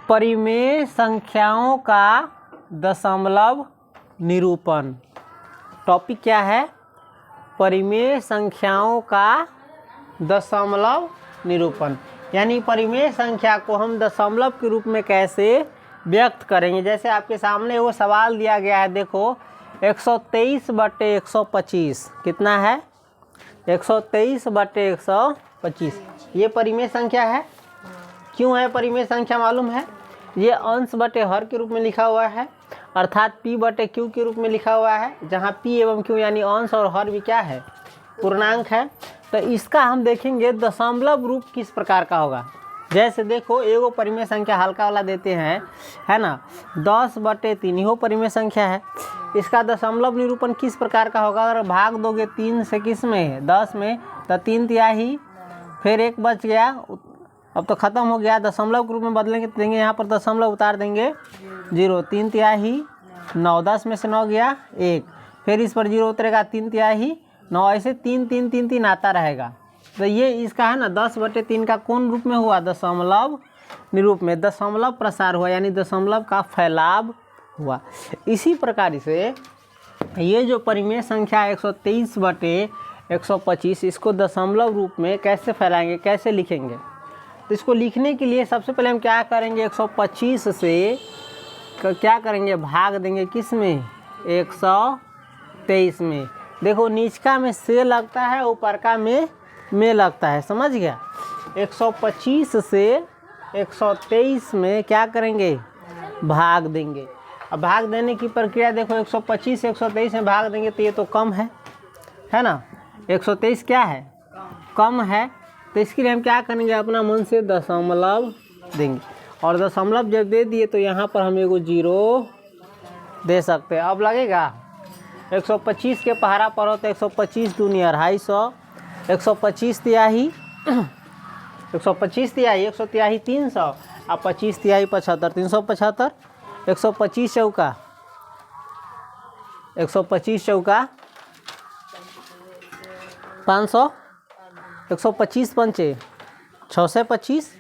परिमेय संख्याओं का दशमलव निरूपण। टॉपिक क्या है? परिमेय संख्याओं का दशमलव निरूपण। यानी परिमेय संख्या को हम दशमलव के रूप में कैसे व्यक्त करेंगे। जैसे आपके सामने वो सवाल दिया गया है, देखो 123/125 कितना है? 123/125 ये परिमेय संख्या है। क्यों है परिमेय संख्या मालूम है? ये अंश बटे हर के रूप में लिखा हुआ है, अर्थात p/q के रूप में लिखा हुआ है, जहाँ p एवं q यानी अंश और हर भी क्या है? पूर्णांक है। तो इसका हम देखेंगे दशमलव रूप किस प्रकार का होगा। जैसे देखो एगो परिमेय संख्या हल्का वाला देते हैं, है ना, 10/3 हो परिमेय संख्या है। इसका दशमलव निरूपण किस प्रकार का होगा? अगर भाग दोगे 3 से किस में? 10 में, तो 3/3, फिर 1 बच गया, अब तो ख़त्म हो गया। दशमलव के रूप में बदलेंगे तो देंगे यहाँ पर दशमलव उतार देंगे 0, 3/3 9, 10 में से 9 गया 1, फिर इस पर 0 उतरेगा 3/3 9, ऐसे 3 3 3 3 आता रहेगा। तो ये इसका है ना 10/3 का कौन रूप में हुआ? दशमलव निरूप में दशमलव प्रसार हुआ, यानी दशमलव का फैलाव हुआ। इसी प्रकार से ये जो परिमेय संख्या 123/125 इसको दशमलव रूप में कैसे फैलाएंगे, कैसे लिखेंगे? तो इसको लिखने के लिए सबसे पहले हम क्या करेंगे? 125 से क्या करेंगे? भाग देंगे किस में? 123 में। देखो नीचका में से लगता है, ऊपर का में लगता है, समझ गया? 125 से 123 में क्या करेंगे? भाग देंगे। अब भाग देने की प्रक्रिया देखो, 125 से 123 में भाग देंगे तो ये तो कम है ना? 123 क्या है? कम है। तो इसके लिए हम क्या करेंगे? अपना मन से दशमलव देंगे, और दशमलव जब दे दिए तो यहाँ पर हम एगो 0 दे सकते हैं। अब लगेगा 125 के पहाड़ा पर हो तो 125 दूनी 250, 125/3 125/3 100/3 300 और 25/3 75 375, 125 चौका 500, 125 पंचे 625,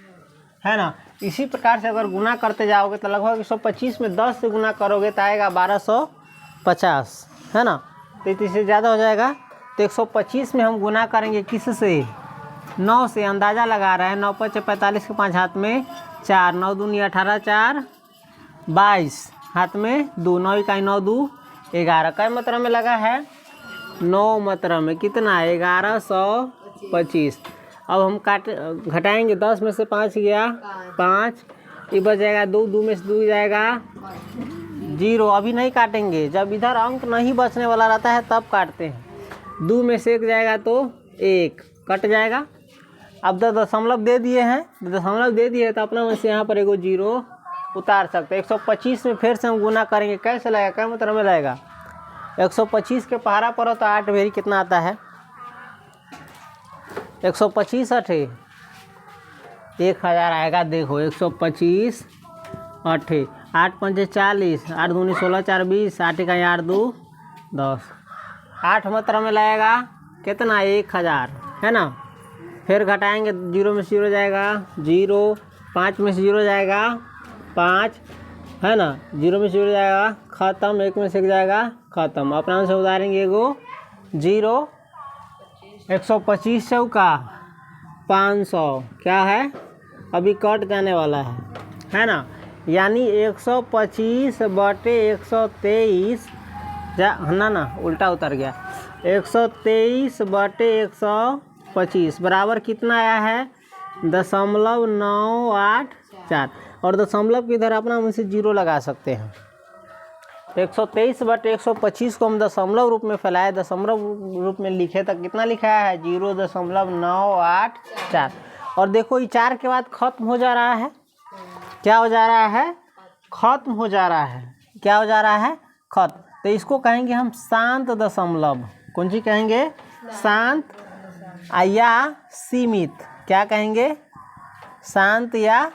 है ना। इसी प्रकार से अगर गुना करते जाओगे तो लगभग 125 में 10 से गुना करोगे तो आएगा 1250, है ना। तो इससे ज़्यादा हो जाएगा। तो 125 में हम गुना करेंगे किस से? 9 से। अंदाज़ा लगा रहे हैं, 9 × 5 = 45 के 5 हाथ में 4, 9 दूनी 18, 4 22 हाथ में 2, 9 × 9 2 11। कई मात्रा में लगा है? 9 मात्रा में। कितना? 1125। अब हम घटाएंगे, 10 में से 5 गया 5, ये बच जाएगा 2, 2 में से 2 जाएगा 0। अभी नहीं काटेंगे, जब इधर अंक नहीं बचने वाला रहता है तब काटते हैं। 2 में से 1 जाएगा तो 1 कट जाएगा। अब दशमलव दे दिए हैं, तो अपना में से यहाँ पर एगो 0 उतार सकते हैं। 125 में फिर से हम गुना करेंगे, कैसे लगेगा? क्या मतलब में लगेगा? 125 के पहाड़ा पर हो तो 8 भेरी कितना आता है? 125 8 1000 आएगा। देखो 125 8 8 × 5 = 40, 8 दूनी 16, 4 20, 8 × 8 2 10, 8 मात्रा में लगेगा कितना? 1000, है ना। फिर घटाएंगे, 0 में से 0 जाएगा 0, 5 में से 0 जाएगा 5, है ना, 0 में से 0 जाएगा ख़त्म, 1 में से 1 जाएगा ख़त्म। अपना से उतारेंगे एगो 0। 125 चौका 500 क्या है? अभी कट जाने वाला है ना। यानी 125/123 ना उल्टा उतर गया। 123/125 बराबर कितना आया है? 0.984। और दशमलव की इधर अपना मुझसे 0 लगा सकते हैं। 123/125 को हम दशमलव रूप में फैलाए, दशमलव रूप में लिखे तो कितना लिखा है? 0.984। और देखो ये 4 के बाद खत्म हो जा रहा है। क्या हो जा रहा है? खत्म हो जा रहा है। क्या हो जा रहा है? खत्म। तो इसको कहेंगे हम शांत दशमलव। कौन सी कहेंगे? शांत या सीमित। क्या कहेंगे? शांत या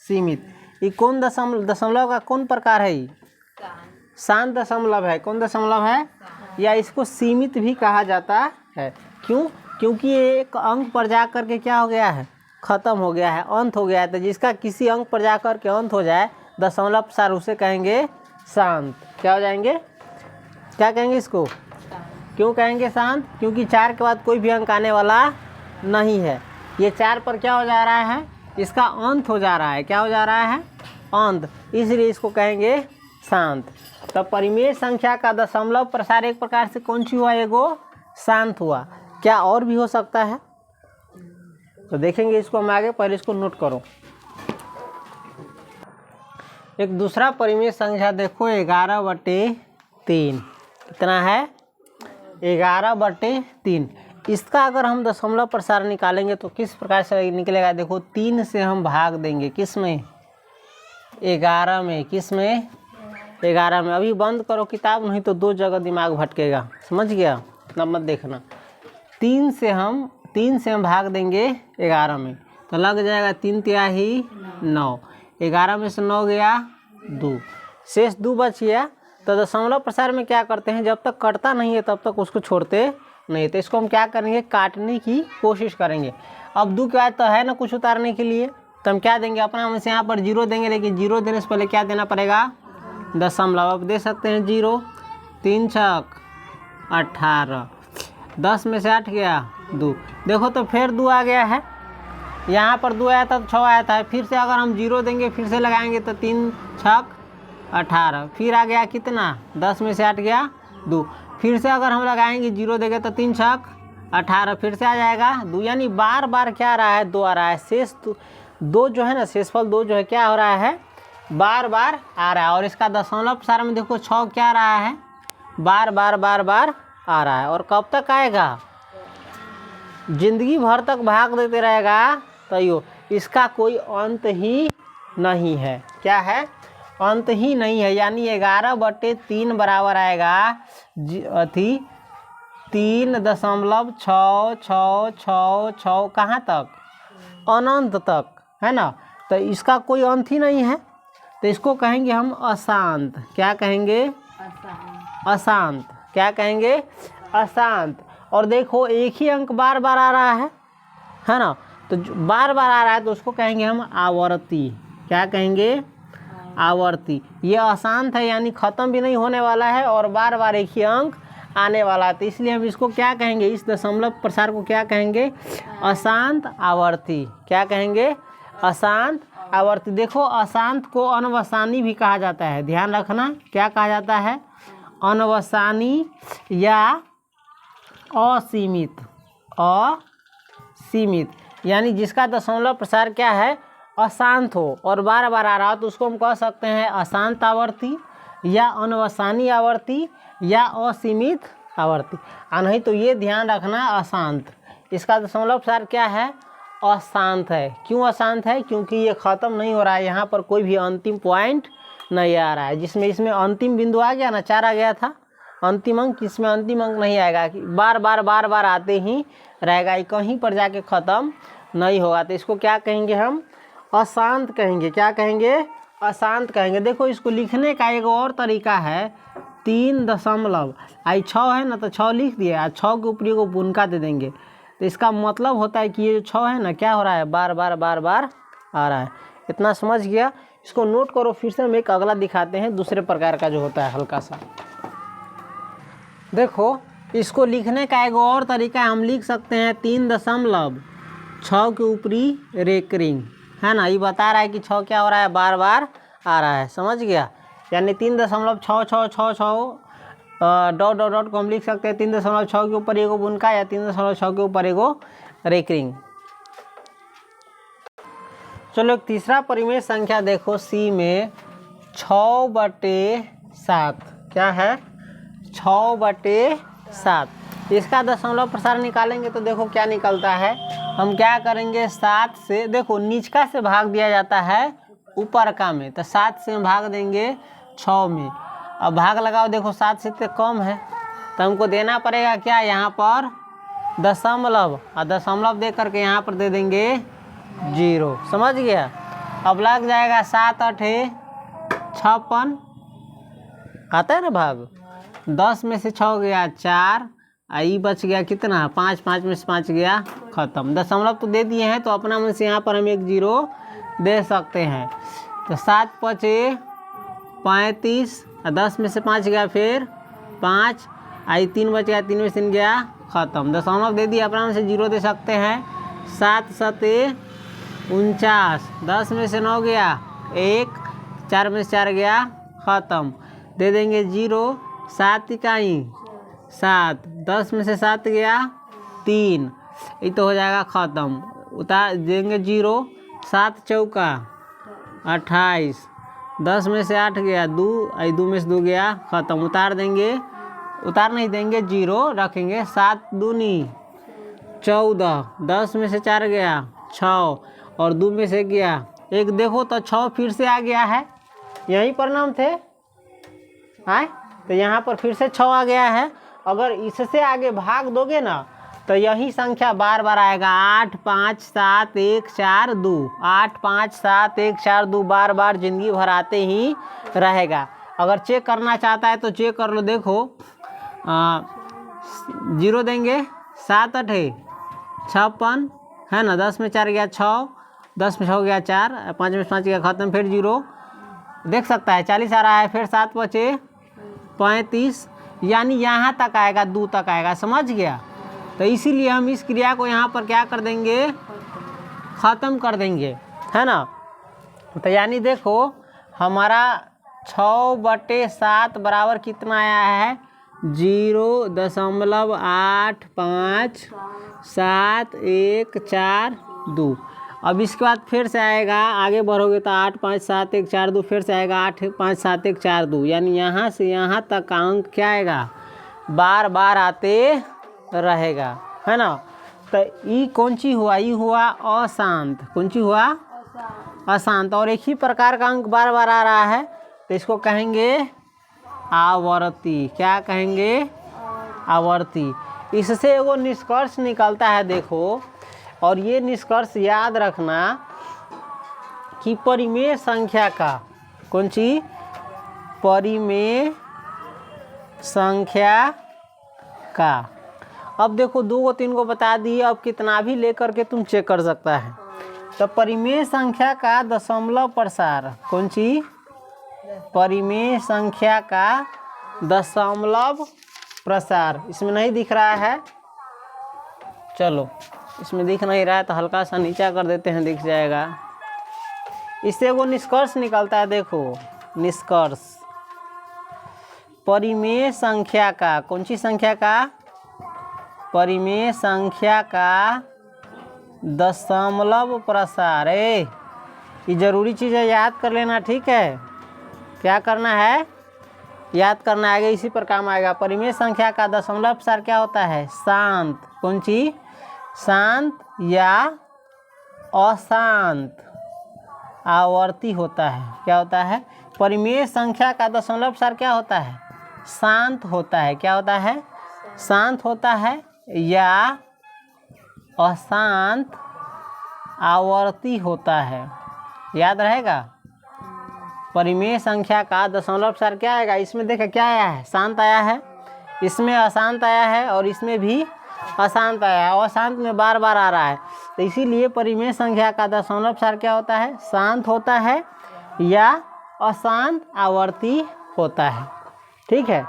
सीमित। ये कौन दशमलव का कौन प्रकार है? शांत दशमलव है। कौन दशमलव है? या इसको सीमित भी कहा जाता है। क्यों? क्योंकि ये एक अंक पर जा कर के क्या हो गया है? खत्म हो गया है, अंत हो गया है। तो जिसका किसी अंक पर जाकर के अंत हो जाए दशमलव प्रसार, उसे कहेंगे शांत। क्या हो जाएंगे, क्या कहेंगे इसको? क्यों कहेंगे शांत? क्योंकि 4 के बाद कोई भी अंक आने वाला नहीं है। ये 4 पर क्या हो जा रहा है, इसका अंत हो जा रहा है। क्या हो जा रहा है? अंत, इसलिए इसको कहेंगे शांत। तो परिमेय संख्या का दशमलव प्रसार एक प्रकार से कौन सी हुआ, एगो शांत हुआ। क्या और भी हो सकता है? तो देखेंगे इसको हम आगे, पहले इसको नोट करो। एक दूसरा परिमेय संख्या देखो 11/3 कितना है? 11/3। इसका अगर हम दशमलव प्रसार निकालेंगे तो किस प्रकार से निकलेगा? देखो 3 से हम भाग देंगे, किस में? 11 में। किस में? 11 में। अभी बंद करो किताब, नहीं तो 2 जगह दिमाग भटकेगा, समझ गया? ना मत देखना। 3 से हम भाग देंगे 11 में, तो लग जाएगा 3 तिहाई 9। 11 में से 9 गया 2, शेष 2 बच गया। तो दशमलव प्रसार में क्या करते हैं, जब तक कटता नहीं है तब तक उसको छोड़ते नहीं। तो इसको हम क्या करेंगे, काटने की कोशिश करेंगे। अब 2 के बाद तो है ना कुछ उतारने के लिए, तो हम क्या देंगे, अपना हम से यहाँ पर 0 देंगे, लेकिन 0 देने से पहले क्या देना पड़ेगा? दशमलव। अब दे सकते हैं 0, 3 छक 18, 10 में से 8 गया 2। देखो तो फिर 2 आ गया है, यहाँ पर 2 आया था तो 6 आया था। फिर से अगर हम 0 देंगे, फिर से लगाएंगे तो 3 छक 18, फिर आ गया कितना? 10 में से 8 गया 2। फिर से अगर हम लगाएंगे 0 देंगे तो 3 छक 18, फिर से आ जाएगा 2। यानी बार बार क्या आ रहा है? 2 आ रहा है। शेष 2 जो है ना, शेषफल 2 जो है क्या हो रहा है? बार बार आ रहा है। और इसका दशमलव प्रसार में देखो 6 क्या आ रहा है? बार बार आ रहा है। और कब तक आएगा? जिंदगी भर तक भाग देते रहेगा। तो यो इसका कोई अंत ही नहीं है। क्या है? अंत ही नहीं है। यानी 11/3 बराबर आएगा 3.66666 कहाँ तक? अनंत तक, है ना? तो इसका कोई अंत ही नहीं है, तो इसको कहेंगे हम अशांत। क्या कहेंगे? अशांत। क्या कहेंगे? अशांत। और देखो एक ही अंक बार बार आ रहा है ना? तो बार बार आ रहा है तो उसको कहेंगे हम आवर्ती। क्या कहेंगे? आवर्ती। ये अशांत है, यानी ख़त्म भी नहीं होने वाला है और बार बार एक ही अंक आने वाला है। तो इसलिए हम इसको क्या कहेंगे, इस दशमलव प्रसार को क्या कहेंगे? अशांत आवर्ती। क्या कहेंगे? अशांत आवर्ती। देखो अशांत को अनवसानी भी कहा जाता है, ध्यान रखना। क्या कहा जाता है? अनवसानी या असीमित। असीमित यानी जिसका दशमलव प्रसार क्या है? अशांत हो और बार बार आ रहा हो, तो उसको हम कह सकते हैं अशांत आवर्ती या अनवसानी आवर्ती या असीमित आवर्ती। नहीं तो ये ध्यान रखना, अशांत, इसका दशमलव प्रसार क्या है? अशांत है। क्यों अशांत है? क्योंकि ये ख़त्म नहीं हो रहा है, यहाँ पर कोई भी अंतिम पॉइंट नहीं आ रहा है। जिसमें इसमें अंतिम बिंदु आ गया ना, 4 आ गया था अंतिम अंक, इसमें अंतिम अंक नहीं आएगा कि बार बार आते ही रहेगा, ये कहीं पर जाके ख़त्म नहीं होगा। तो इसको क्या कहेंगे हम? अशांत कहेंगे। क्या कहेंगे? अशांत कहेंगे। देखो इसको लिखने का एक और तरीका है, 3 दशमलव 6 है ना, तो 6 लिख दिए, 6 के ऊपर को बुनका दे देंगे। तो इसका मतलब होता है कि ये जो 6 है ना, क्या हो रहा है? बार बार आ रहा है। इतना समझ गया? इसको नोट करो। फिर से हम एक अगला दिखाते हैं, दूसरे प्रकार का जो होता है हल्का सा। देखो इसको लिखने का एक और तरीका हम लिख सकते हैं 3.6 के ऊपरी रेकरिंग, है ना? ये बता रहा है कि 6 क्या हो रहा है? बार बार आ रहा है। समझ गया? यानी 3.66666 डॉट डॉट डॉट को हम लिख सकते हैं 3.6 के ऊपर एगो बुनका या 3.6 के ऊपर एगो रेकरिंग। चलो एक तीसरा परिमेय संख्या देखो, सी में 6/7। क्या है? 6/7। इसका दशमलव प्रसार निकालेंगे तो देखो क्या निकलता है। हम क्या करेंगे, 7 से, देखो नीचका से भाग दिया जाता है ऊपर का में, तो 7 से हम भाग देंगे 6 में। अब भाग लगाओ, देखो 7 से तो कम है, तो हमको देना पड़ेगा क्या? यहाँ पर दशमलव, और दशमलव दे करके यहाँ पर दे देंगे 0। समझ गया? अब लग जाएगा 7 8 56, आता है ना भाग। 10 में से 6 गया 4, आई बच गया कितना 5, 5 में से 5 गया ख़त्म। दशमलव तो दे दिए हैं तो अपना मन से यहाँ पर हम एक 0 दे सकते हैं। तो 7 पचे 35, 10 में से 5 गया फिर 5, आई 3 बच गया, 3 में से 3 गया ख़त्म। दशमलव दे दिया अपना मन से 0 दे सकते हैं। 7 सते 49, 10 में से 9 गया 1, 4 में से 4 गया ख़त्म। दे देंगे 0, 7 इकाई 7, 10 में से 7 गया 3, ये तो हो जाएगा ख़त्म। उतार देंगे 0, 7 चौका 28, 10 में से 8 गया 2, 2 में से 2 गया ख़त्म। उतार देंगे, उतार नहीं देंगे 0 रखेंगे। 7 दूनी 14, 10 में से 4 गया 6 और 2 में से गया 1। देखो तो 6 फिर से आ गया है, यहीं पर नाम थे आए तो यहाँ पर फिर से 6 आ गया है। अगर इससे आगे भाग दोगे ना तो यही संख्या बार बार आएगा। 8 5 7 1 4 2, 8 5 7 1 4 2 बार बार जिंदगी भर आते ही रहेगा। अगर चेक करना चाहता है तो चेक कर लो। देखो 0 देंगे, 7 8 56 है ना, 10 में 4 गया 6, 10 में 6 गया 4, 5 में 5 गया ख़त्म। फिर 0 देख सकता है 40 आ रहा है। फिर 7 बचे 35, यानी यहाँ तक आएगा, 2 तक आएगा, समझ गया। तो इसीलिए हम इस क्रिया को यहाँ पर क्या कर देंगे, ख़त्म कर देंगे, है ना। तो यानी देखो हमारा 6/7 बराबर कितना आया है 0.85714 अब इसके बाद फिर से आएगा, आगे बढ़ोगे तो 8 5 7 1 4 2 फिर से आएगा 8 5 7 1 4 2, यानी यहाँ से यहाँ तक का अंक क्या आएगा, बार बार आते रहेगा, है ना। तो ई कौन सी हुआ, ई हुआ अशांत, कौन सी हुआ अशांत। और एक ही प्रकार का अंक बार बार आ रहा है तो इसको कहेंगे आवर्ती। क्या कहेंगे, आवर्ती। इससे वो निष्कर्ष निकलता है देखो, और ये निष्कर्ष याद रखना कि परिमेय संख्या का, कौन सी, परिमेय संख्या का। अब देखो 2 को 3 को बता दिए, अब कितना भी लेकर के तुम चेक कर सकता है। तो परिमेय संख्या का दशमलव प्रसार, कौन सी, परिमेय संख्या का दशमलव प्रसार। इसमें नहीं दिख रहा है, चलो इसमें दिख नहीं रहा है तो हल्का सा नीचा कर देते हैं, दिख जाएगा। इससे वो निष्कर्ष निकलता है, देखो निष्कर्ष परिमेय संख्या का, कौन सी संख्या का, परिमेय संख्या का दशमलव प्रसार। ये जरूरी चीज़ है, याद कर लेना, ठीक है। क्या करना है, याद करना आएगा, इसी पर काम आएगा। परिमेय संख्या का दशमलव प्रसार क्या होता है, शांत, कौन सी, शांत या अशांत आवर्ती होता है। क्या होता है, परिमेय संख्या का दशमलव प्रसार क्या होता है, शांत होता है। क्या होता है, शांत होता है या अशांत आवर्ती होता है, याद रहेगा। परिमेय संख्या का दशमलव प्रसार क्या आएगा, इसमें देखा क्या आया है, शांत आया है, इसमें अशांत आया है और इसमें भी अशांत आया है। अशांत में बार बार आ रहा है, तो इसीलिए परिमेय संख्या का दशमलव प्रसार क्या होता है, शांत होता है या अशांत आवर्ती होता है। ठीक है,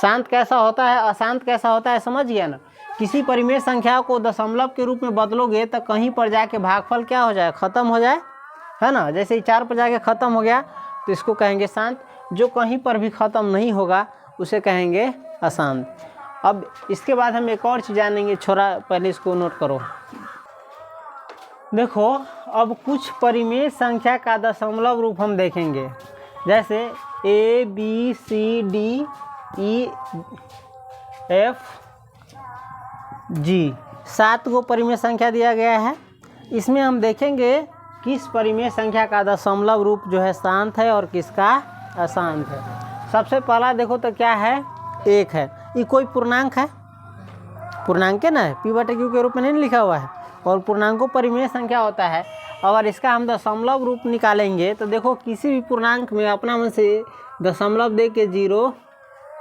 शांत कैसा होता है, अशांत कैसा होता है, समझ गया ना। किसी परिमेय संख्या को दशमलव के रूप में बदलोगे तो कहीं पर जाके भागफल क्या हो जाए, ख़त्म हो जाए, है ना। जैसे ही 4 पर जाके ख़त्म हो गया तो इसको कहेंगे शांत, जो कहीं पर भी ख़त्म नहीं होगा उसे कहेंगे अशांत। अब इसके बाद हम एक और चीज़ जानेंगे, छोड़ा पहले इसको नोट करो। देखो अब कुछ परिमेय संख्या का दशमलव रूप हम देखेंगे, जैसे A B C D E F G 7 गो परिमेय संख्या दिया गया है। इसमें हम देखेंगे किस परिमेय संख्या का दशमलव रूप जो है शांत है और किसका अशांत है। सबसे पहला देखो तो क्या है, 1 है। ये कोई पूर्णांक है, पूर्णांक है ना, P/Q के रूप में नहीं लिखा हुआ है, और पूर्णांकों परिमेय संख्या होता है। अगर इसका हम दशमलव रूप निकालेंगे तो देखो किसी भी पूर्णांक में अपना मन से दशमलव दे के 0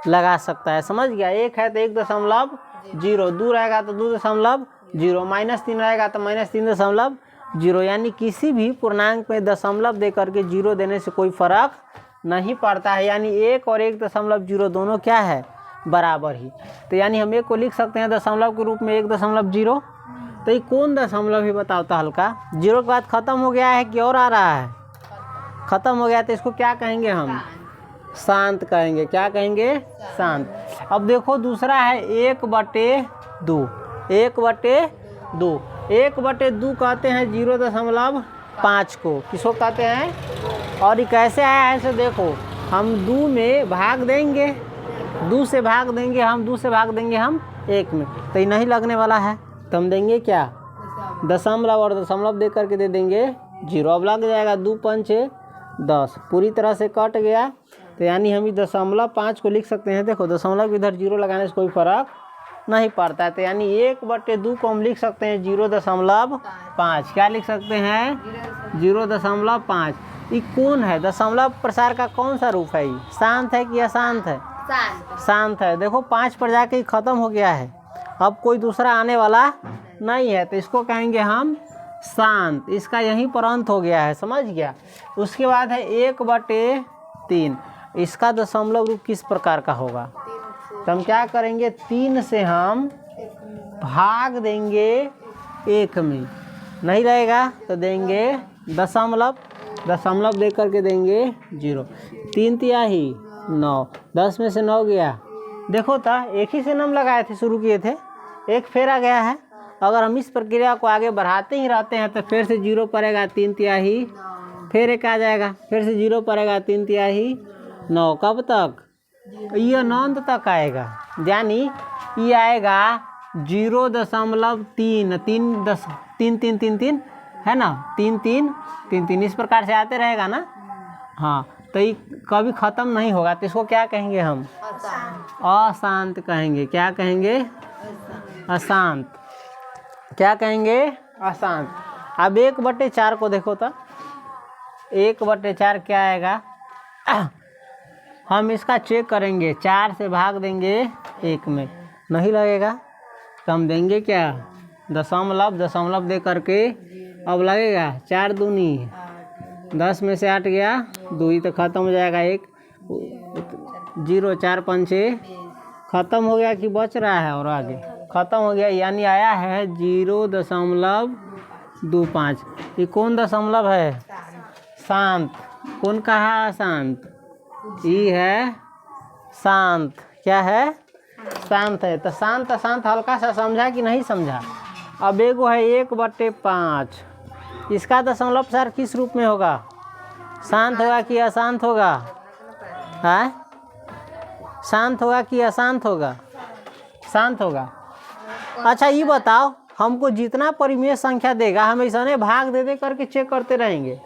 लगा सकता है, समझ गया। 1 है तो 1.0 जीरो, 2 रहेगा तो 2.0, -3 रहेगा तो -3.0, यानी किसी भी पूर्णांक में दशमलव दे करके 0 देने से कोई फर्क नहीं पड़ता है। यानी 1 और 1.0 दोनों क्या है, बराबर ही। तो यानी हम 1 को लिख सकते हैं दशमलव के रूप में 1.0। तो ये कौन दशमलव ही बताओ तो हल्का, 0 के बाद ख़त्म हो गया है कि और आ रहा है, ख़त्म हो गया, तो इसको क्या कहेंगे हम, शांत कहेंगे। क्या कहेंगे, शांत। अब देखो दूसरा है 1/2, 1/2, 1/2 कहते हैं 0.5 को, किसको कहते हैं। और ये कैसे आया है ऐसे देखो, हम 2 में भाग देंगे, 2 से भाग देंगे हम, 2 से भाग देंगे हम 1 में, तो ये नहीं लगने वाला है, तो हम देंगे क्या, दशमलव, और दशमलव दे करके दे देंगे 0। अब लग जाएगा 2 पंचे 10, पूरी तरह से कट गया। तो यानी हम 0.5 को लिख सकते हैं। देखो दशमलव इधर 0 लगाने से कोई फर्क नहीं पड़ता है। तो यानी 1/2 को हम लिख सकते हैं 0.5। क्या लिख सकते हैं, 0.5। ये कौन है, दशमलव प्रसार का कौन सा रूप है, ये शांत है कि अशांत है, शांत है। देखो 5 पर जाके ख़त्म हो गया है, अब कोई दूसरा आने वाला नहीं है, तो इसको कहेंगे हम शांत। इसका यहीं पर अंत हो गया है, समझ गया। उसके बाद है 1/3, इसका दशमलव रूप किस प्रकार का होगा, तो हम क्या करेंगे, 3 से हम भाग देंगे 1 में, नहीं रहेगा तो देंगे दशमलव, दशमलव दे करके देंगे 0। 3 तिहाई 9, 10 में से 9 गया। देखो तो एक ही से नम लगाए थे, शुरू किए थे, एक फेरा गया है। अगर हम इस प्रक्रिया को आगे बढ़ाते ही रहते हैं तो फिर से 0 पड़ेगा 3 तिहाई, फिर एक आ जाएगा, फिर से 0 पड़ेगा 3 तिहाई 9, कब तक, ये अनंत तक आएगा। यानी ये आएगा 0.3, 3 है ना, 3 3 3 3, इस प्रकार से आते रहेगा ना। हाँ, तो ये कभी ख़त्म नहीं होगा, तो इसको क्या कहेंगे हम, अशांत कहेंगे। क्या कहेंगे, अशांत। क्या कहेंगे, अशांत। अब 1/4 को देखो तो 1/4 क्या आएगा, हम इसका चेक करेंगे, 4 से भाग देंगे 1 में, नहीं लगेगा तो हम देंगे क्या, दशमलव, दशमलव दे करके अब लगेगा 4 दूनी 10 में से 8 गया, 2 ही तो ख़त्म हो जाएगा, 1 0, 4 पंचे ख़त्म हो गया कि बच रहा है, और आगे ख़त्म हो गया। यानी आया है 0.25। ये कौन दशमलव है, शांत। कौन कहा, अशांत। ये है शांत। क्या है, शांत है। तो शांत अशांत हल्का सा समझा कि नहीं समझा। अब एगो है 1/5, इसका दशमलव प्रसार किस रूप में होगा, शांत होगा कि अशांत होगा, है शांत होगा कि अशांत होगा, शांत होगा। अच्छा ये बताओ, हमको जितना परिमेय संख्या देगा हम ऐसा भाग दे करके चेक करते रहेंगे,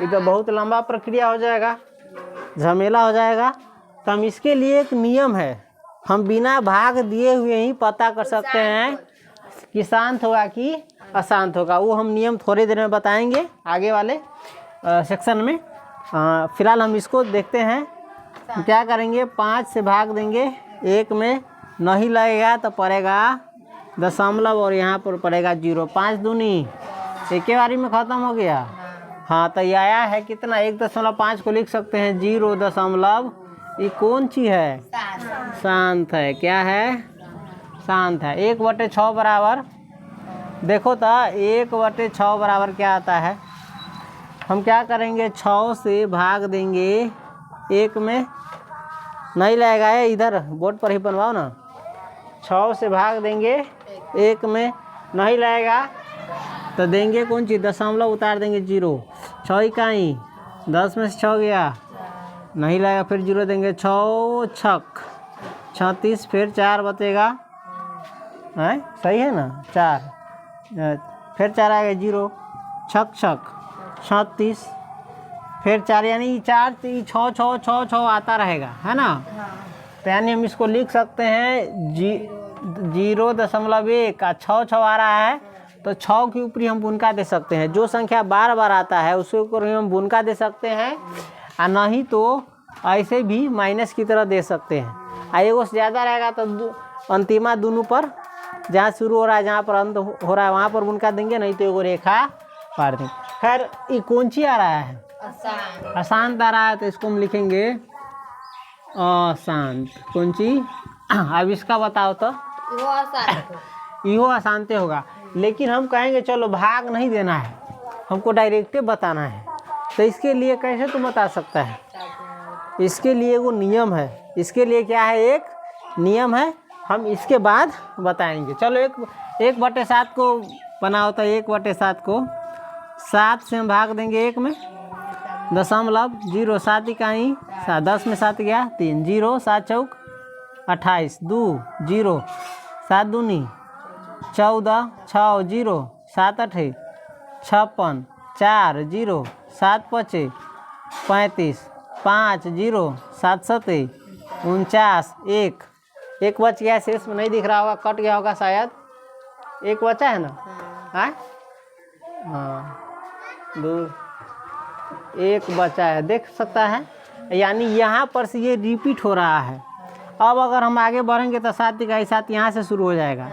ये तो बहुत लंबा प्रक्रिया हो जाएगा, झमेला हो जाएगा। तो हम इसके लिए एक नियम है, हम बिना भाग दिए हुए ही पता कर सकते हैं कि शांत होगा कि अशांत होगा। वो हम नियम थोड़ी देर में बताएंगे आगे वाले सेक्शन में। फिलहाल हम इसको देखते हैं। क्या करेंगे, 5 से भाग देंगे 1 में, नहीं लगेगा तो पड़ेगा दशमलव, और यहाँ पर पड़ेगा 0। 5 दूनी एक ही बारी में ख़त्म हो गया। हाँ, तो ये आया है कितना, 1.5 को लिख सकते हैं 0. ये कौन चीज़ है, शांत है। क्या है, शांत है। 1/6 बराबर, देखो तो 1/6 बराबर क्या आता है, हम क्या करेंगे, 6 से भाग देंगे 1 में, नहीं लगेगा, है इधर बोर्ड पर ही बनवाओ ना। 6 से भाग देंगे 1 में, नहीं लगेगा तो देंगे कौन चीज़, दशमलव उतार देंगे 0। 6 इकाई 10 में से 6 गया, नहीं लगेगा, फिर 0 देंगे। 6 छक 36, फिर 4 बचेगा, है सही है ना, 4, फिर 4 आएगा 0, छक 36, फिर 4, यानी 4 6 6 6 6 आता रहेगा, है ना। तो यानी हम इसको लिख सकते हैं 0.1 का 6 6 आ रहा है, तो 6 के ऊपर हम बुनका दे सकते हैं। जो संख्या बार बार आता है उसके ऊपर हम बुनका दे सकते हैं, और नहीं तो ऐसे भी माइनस की तरह दे सकते हैं। एगो से ज़्यादा रहेगा तो अंतिमा दोनों पर जहाँ शुरू हो रहा है जहाँ पर अंत हो रहा है वहाँ पर बुनका देंगे, नहीं तो एगो रेखा पार देंगे। खैर ये कौन सी आ रहा है? अशांत आ रहा है, तो इसको हम लिखेंगे अशांत। कौन सी? अब इसका बताओ तो। इहो अशांत होगा, लेकिन हम कहेंगे चलो भाग नहीं देना है, हमको डायरेक्ट बताना है। तो इसके लिए कैसे तुम बता सकता है? इसके लिए वो नियम है। इसके लिए क्या है? एक नियम है, हम इसके बाद बताएंगे। चलो 1/7 को बनाओ। तो 1/7 को 7 से हम भाग देंगे 1 में, 0.0 7 इकाई 7, 10 में 7 गया 3, 0 7 चौक 28, 2 0 7 दूनी 14, 6 0 7 8 56, 4 0 7 5 35, 5 0 7 7 49, 1 बच गया, शेष में नहीं दिख रहा होगा, कट गया होगा शायद। 1 बचा है ना? हाँ 2 1 बचा है, देख सकता है। यानी यहाँ पर से ये रिपीट हो रहा है। अब अगर हम आगे बढ़ेंगे तो 7 इकाई 7 यहाँ से शुरू हो जाएगा।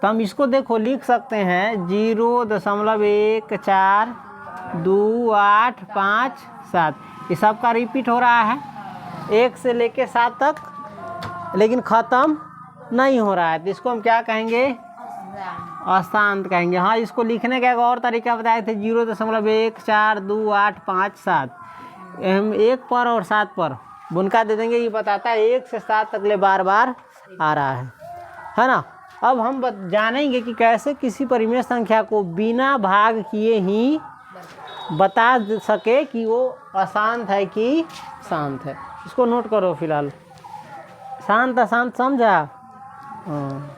तो हम इसको देखो लिख सकते हैं 0.14285 ये सब का रिपीट हो रहा है 1 से लेके 7 तक, लेकिन ख़त्म नहीं हो रहा है। तो इसको हम क्या कहेंगे? अशांत कहेंगे। हाँ, इसको लिखने का एक और तरीका बताए थे 0.14285 हम 1 पर और 7 पर बुनका दे देंगे। ये बताता है 1 से 7 तक ले बार बार आ रहा है ना। अब हम जानेंगे कि कैसे किसी परिमेय संख्या को बिना भाग किए ही बता सके कि वो अशांत है कि शांत है। इसको नोट करो फिलहाल। शांत अशांत समझा? हाँ।